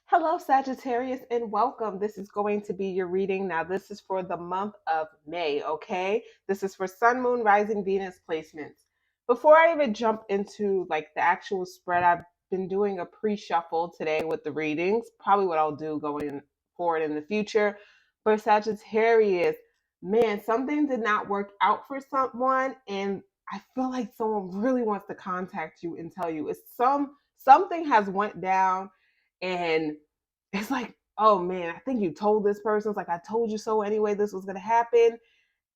Hello, Sagittarius, and welcome. This is going to be your reading. Now, this is for the month of May, okay? This is for Sun, Moon, Rising, Venus placements. Before I even jump into like the actual spread, I've been doing a pre-shuffle today with the readings. Probably what I'll do going forward in the future. For Sagittarius, man, something did not work out for someone, and I feel like someone really wants to contact you and tell you something has went down and it's like, oh man, I think you told this person. It's like, I told you so anyway, this was going to happen.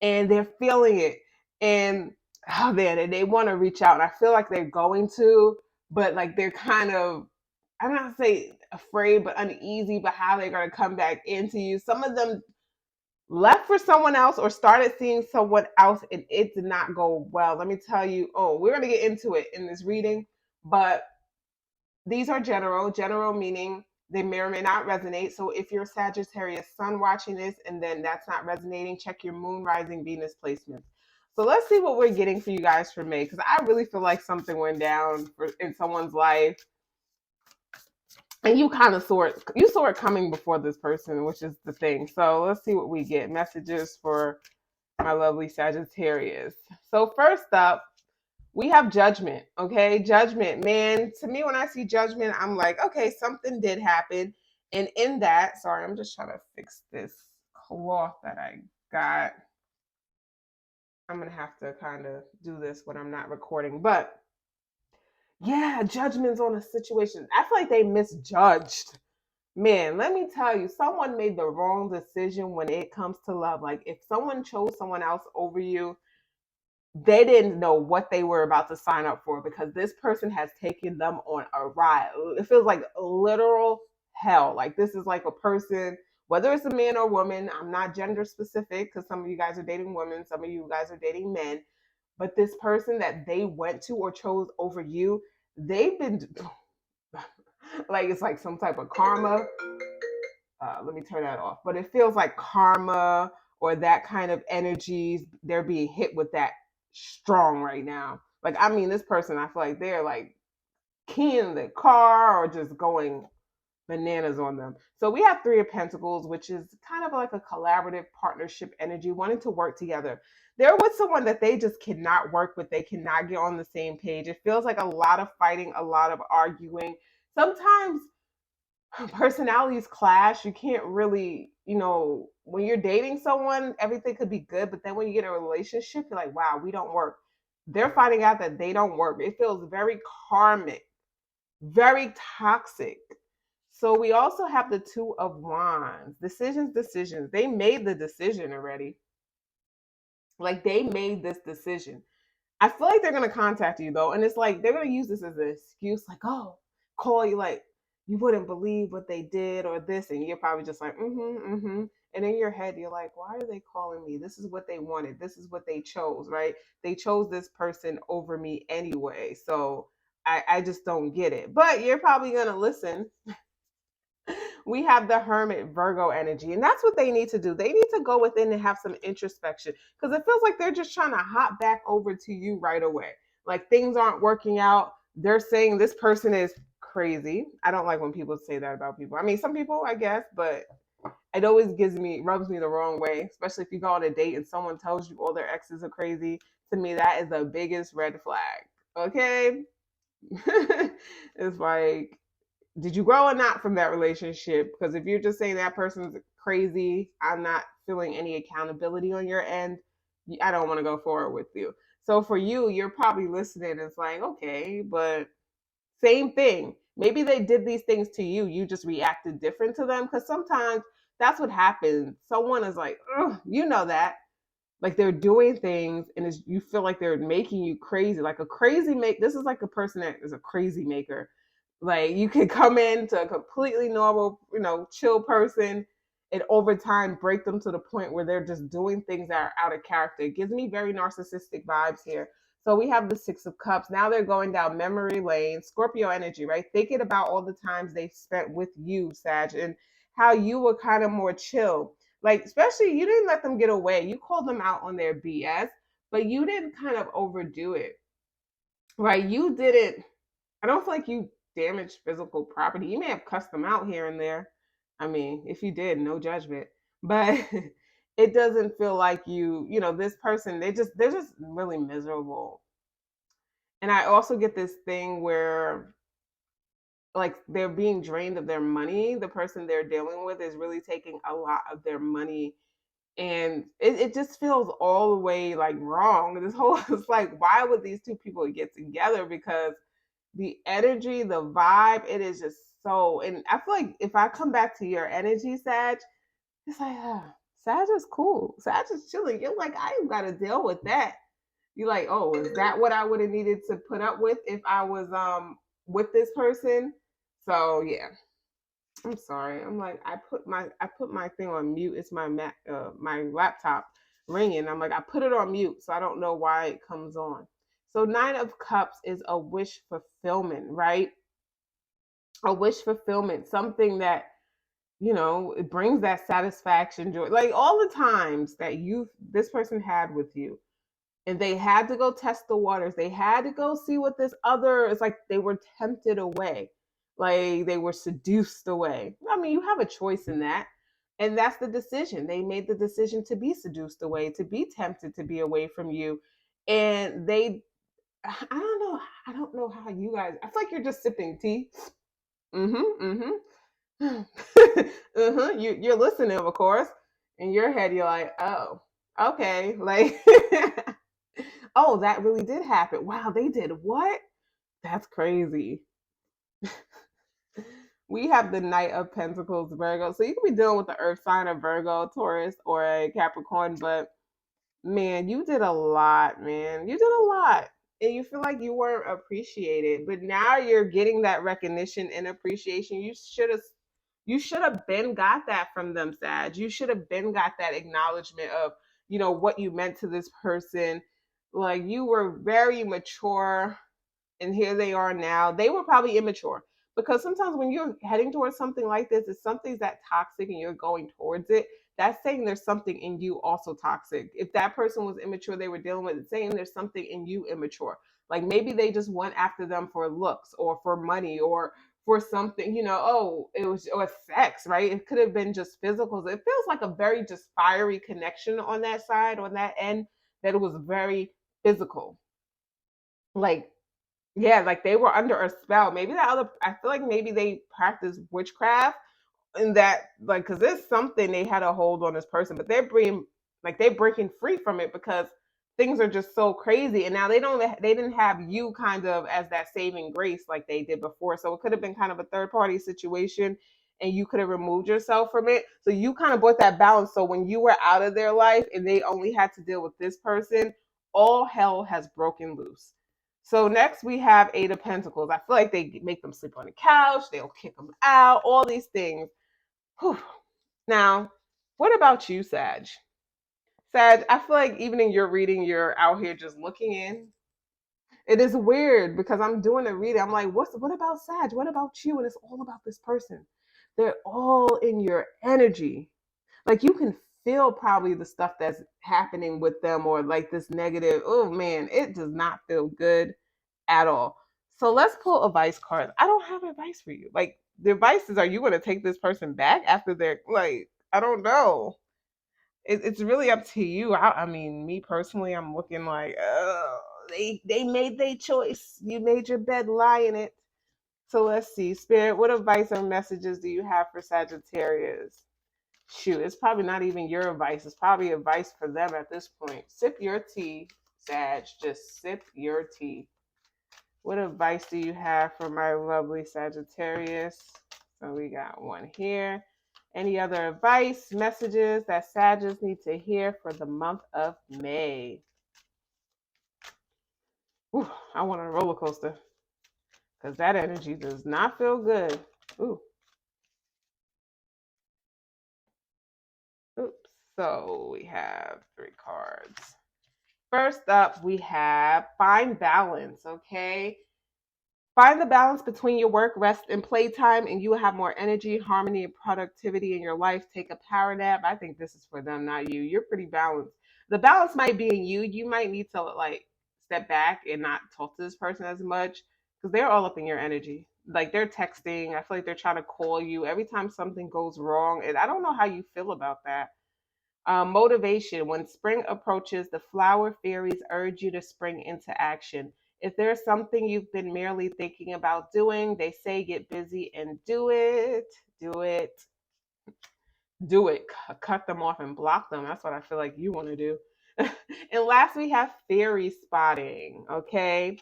And they're feeling it. And oh man, and they want to reach out. And I feel like they're going to, but like they're kind of, I'm not say afraid, but uneasy about how they're going to come back into you. Some of them left for someone else or started seeing someone else and it did not go well. Let me tell you, we're going to get into it in this reading, but these are general meaning they may or may not resonate. So if you're Sagittarius Sun watching this and then that's not resonating, check your Moon, Rising, Venus placements. So let's see what we're getting for you guys for May, because I really feel like something went down in someone's life, and you kind of saw it coming before this person, which is the thing. So let's see what we get. Messages for my lovely Sagittarius. So first up, we have judgment, okay? Judgment, man. To me, when I see judgment, I'm like, okay, something did happen. And in that, sorry, I'm just trying to fix this cloth that I got. I'm going to have to kind of do this when I'm not recording. But yeah, judgment's on a situation. I feel like they misjudged. Man, let me tell you, someone made the wrong decision when it comes to love. Like if someone chose someone else over you, they didn't know what they were about to sign up for, because this person has taken them on a ride. It feels like literal hell. Like this is like a person, whether it's a man or woman, I'm not gender specific because some of you guys are dating women, some of you guys are dating men, but this person that they went to or chose over you, they've been like, it's like some type of karma. Let me turn that off. But it feels like karma or that kind of energies. They're being hit with that strong right now. Like, I mean, this person, I feel like they're like keying the car or just going bananas on them. So we have Three of Pentacles, which is kind of like a collaborative partnership energy, wanting to work together. They're with someone that they just cannot work with. They cannot get on the same page. It feels like a lot of fighting, a lot of arguing. Sometimes personalities clash. You can't really, when you're dating someone, everything could be good, but then when you get in a relationship, you're like, wow, we don't work. They're finding out that they don't work. It feels very karmic, very toxic. So we also have the Two of Wands. Decisions. They made the decision already. Like they made this decision. I feel like they're gonna contact you though, and it's like they're gonna use this as an excuse, like, oh, call you, like you wouldn't believe what they did or this, and you're probably just like, and in your head you're like, why are they calling me? This is what they wanted. This is what they chose, right? They chose this person over me anyway, so I just don't get it. But you're probably gonna listen. We have the Hermit Virgo energy, and that's what they need to do. They need to go within and have some introspection, because it feels like they're just trying to hop back over to you right away. Like things aren't working out. They're saying this person is crazy. I don't like when people say that about people. I mean, some people, I guess, but it always rubs me the wrong way, especially if you go on a date and someone tells you all their exes are crazy. To me, that is the biggest red flag. Okay? It's like, did you grow or not from that relationship? Because if you're just saying that person's crazy, I'm not feeling any accountability on your end, I don't want to go forward with you. So for you, you're probably listening. It's like, okay, but same thing. Maybe they did these things to you. You just reacted different to them. Because sometimes that's what happens. Someone is like, you know that. Like they're doing things and you feel like they're making you crazy. Like a crazy this is like a person that is a crazy maker. Like you can come into a completely normal, chill person, and over time break them to the point where they're just doing things that are out of character. It gives me very narcissistic vibes here. So we have the Six of Cups. Now they're going down memory lane, Scorpio energy, right? Thinking about all the times they spent with you, Sag, and how you were kind of more chill. Like, especially you didn't let them get away. You called them out on their BS, but you didn't kind of overdo it, right? You didn't, I don't feel like you damaged physical property. You may have cussed them out here and there. I mean, if you did, no judgment. But it doesn't feel like this person, they're just really miserable. And I also get this thing where like they're being drained of their money. The person they're dealing with is really taking a lot of their money, and it just feels all the way like wrong. This whole it's like, why would these two people get together? Because the energy, the vibe, it is just so. And I feel like if I come back to your energy, Sag, it's like, Sag is cool. Sag is chilling. You're like, I ain't got to deal with that. You're like, oh, is that what I would have needed to put up with if I was with this person? So yeah, I'm sorry. I'm like, I put my thing on mute. It's my laptop ringing. I'm like, I put it on mute, so I don't know why it comes on. So Nine of Cups is a wish fulfillment, right? A wish fulfillment, something that it brings that satisfaction, joy, like all the times that this person had with you, and they had to go test the waters. They had to go see what this other. It's like they were tempted away, like they were seduced away. I mean, you have a choice in that, and that's the decision. They made the decision to be seduced away, to be tempted to be away from you, and they. I don't know. I don't know how you guys. I feel like you're just sipping tea. Mm-hmm. Mm-hmm. uh-huh. You're listening, of course. In your head, you're like, oh, okay, like. Oh, that really did happen. Wow, they did what? That's crazy. We have the Knight of Pentacles, Virgo. So you could be dealing with the earth sign of Virgo, Taurus, or a Capricorn, but man, you did a lot, man. You did a lot. And you feel like you weren't appreciated. But now you're getting that recognition and appreciation. You should have been got that from them, Sag. You should have been got that acknowledgement of, what you meant to this person. Like you were very mature, and here they are now. They were probably immature, because sometimes when you're heading towards something like this, if something's that toxic and you're going towards it, that's saying there's something in you also toxic. If that person was immature, they were dealing with it, saying there's something in you immature. Like maybe they just went after them for looks or for money or for something, oh, it was or sex, right? It could have been just physical. It feels like a very just fiery connection on that side, on that end, that it was very physical. Like, yeah, like they were under a spell. Maybe I feel like maybe they practiced witchcraft, and that, like, because there's something they had a hold on this person, but they're breaking free from it because things are just so crazy. And now they didn't have you kind of as that saving grace like they did before. So it could have been kind of a third party situation, and you could have removed yourself from it. So you kind of brought that balance. So when you were out of their life and they only had to deal with this person, all hell has broken loose. So next we have Eight of Pentacles. I feel like they make them sleep on the couch, they'll kick them out, all these things. Whew. Now, what about you, Sag? Sag, I feel like even in your reading, you're out here just looking in. It is weird because I'm doing a reading. I'm like, what about Sag? What about you? And it's all about this person. They're all in your energy. Like you can feel probably the stuff that's happening with them, or like this negative. Oh man, it does not feel good at all. So let's pull advice cards. I don't have advice for you. Like the advice is, are you going to take this person back after they're like, I don't know. It's really up to you. I mean, me personally, I'm looking like, oh, they made their choice. You made your bed, lie in it. So let's see, Spirit, what advice or messages do you have for Sagittarius? Shoot, it's probably not even your advice. It's probably advice for them at this point. Sip your tea, Sag. Just sip your tea. What advice do you have for my lovely Sagittarius? So we got one here. Any other advice, messages that Sagittarius need to hear for the month of May? Ooh, I want a roller coaster because that energy does not feel good. Ooh. Oops. So we have 3 cards. First up, we have find balance, okay? Find the balance between your work, rest, and playtime, and you will have more energy, harmony, and productivity in your life. Take a power nap. I think this is for them, not you. You're pretty balanced. The balance might be in you. You might need to like step back and not talk to this person as much because they're all up in your energy. like they're texting. I feel like they're trying to call you every time something goes wrong. And I don't know how you feel about that. Motivation. When spring approaches, the flower fairies urge you to spring into action. If there's something you've been merely thinking about doing, they say get busy and do it. Do it. Do it. Cut them off and block them. That's what I feel like you want to do. And last, we have fairy spotting. Okay.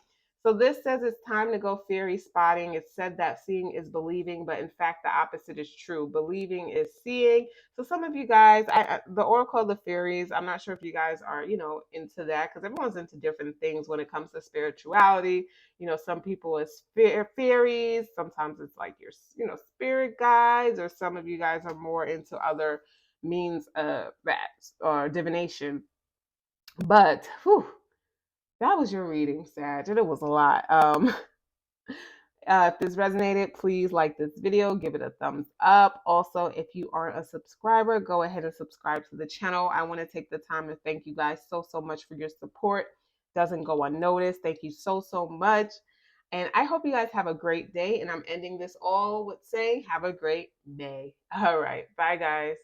So this says it's time to go fairy spotting. It's said that seeing is believing, but in fact, the opposite is true. Believing is seeing. So some of you guys, the Oracle of the Fairies, I'm not sure if you guys are, into that because everyone's into different things when it comes to spirituality. Some people is fairies. Sometimes it's like your, spirit guides, or some of you guys are more into other means of that or divination. But whew, that was your reading, Sag, and it was a lot. If this resonated, please like this video, give it a thumbs up. Also, if you aren't a subscriber, go ahead and subscribe to the channel. I want to take the time to thank you guys so much for your support. Doesn't go unnoticed. Thank you so much. And I hope you guys have a great day. And I'm ending this all with saying, have a great May. All right. Bye, guys.